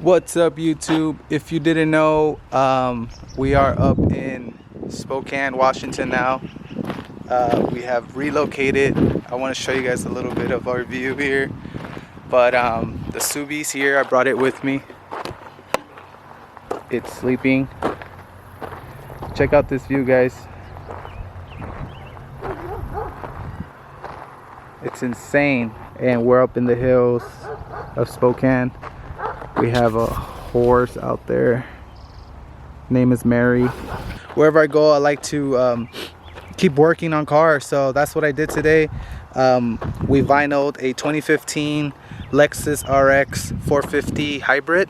What's up, YouTube? If you didn't know, we are up in Spokane, Washington now. We have relocated. I want to show you guys a little bit of our view here. But the Subi's here. I brought it with me. It's sleeping. Check out this view, guys. It's insane. And we're up in the hills of Spokane. We have a horse out there. Name is Mary. Wherever I go, I like to keep working on cars, so that's what I did today. We vinyled a 2015 Lexus RX450 hybrid.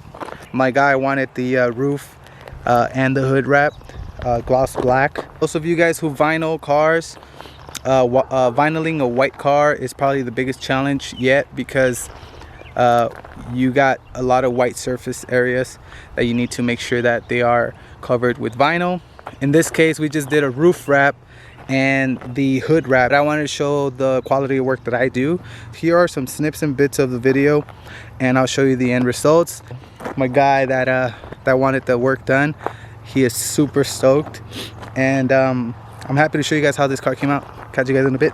My guy wanted the roof and the hood wrap gloss black. Those of you guys who vinyl cars, vinyling a white car is probably the biggest challenge yet, because you got a lot of white surface areas that you need to make sure that they are covered with vinyl. In this case, we just did a roof wrap and the hood wrap. I wanted to show the quality of work that I do. Here are some snips and bits of the video, and I'll show you the end results. My guy that wanted the work done, he is super stoked, and I'm happy to show you guys how this car came out. Catch you guys in a bit.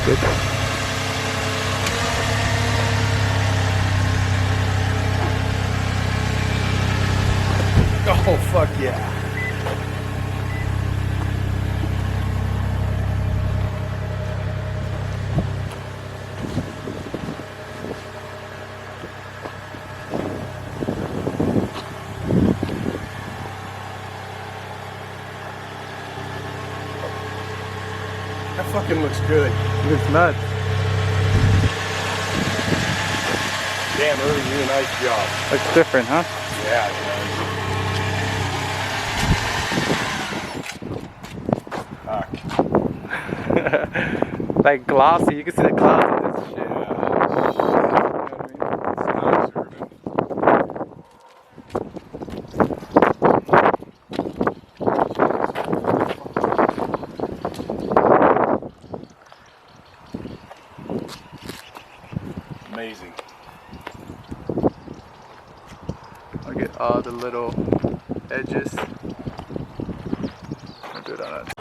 Good. Oh, fuck yeah. That fucking looks good. Looks nuts. Damn, Ernie, you did a nice job. Looks different, huh? Yeah, it does. Like glossy. You can see the clouds in this shit. Amazing. Look at all the little edges. Good on it.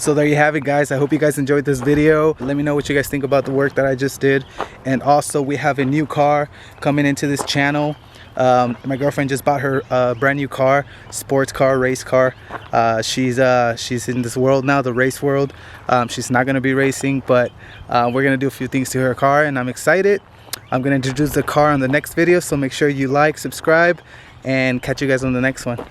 So there you have it, guys. I hope you guys enjoyed this video. Let me know what you guys think about the work that I just did. And also, we have a new car coming into this channel. My girlfriend just bought her brand new car, sports car, race car. She's in this world now, the race world. She's not gonna be racing, but we're gonna do a few things to her car, and I'm excited. I'm gonna introduce the car on the next video, so make sure you like, subscribe, and catch you guys on the next one.